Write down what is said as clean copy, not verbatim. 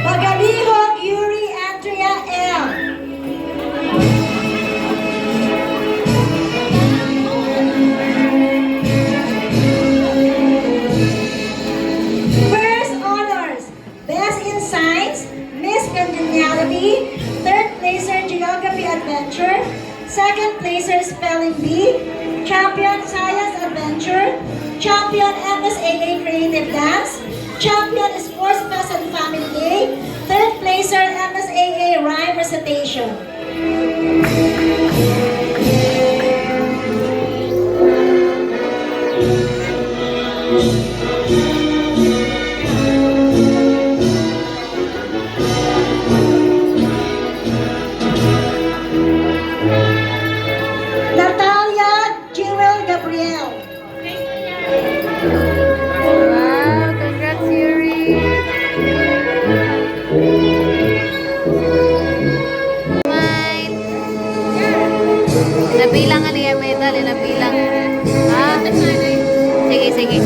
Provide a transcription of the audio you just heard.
Magalihog Yuri Andrea M. First honors, Best in Science, Miss Congeniality, third placer Geography Adventure, second placer Spelling Bee, champion Science Adventure, champion MSAA Creative Dance, champion Sports Fest and Family Day, third placer MSAA Rhyme Recitation. Natalia Jewel Gabriel. Wow, congrats, Yuri. Smile. Nabilang ano yung medal, nabilang. Ha? Sige, sige.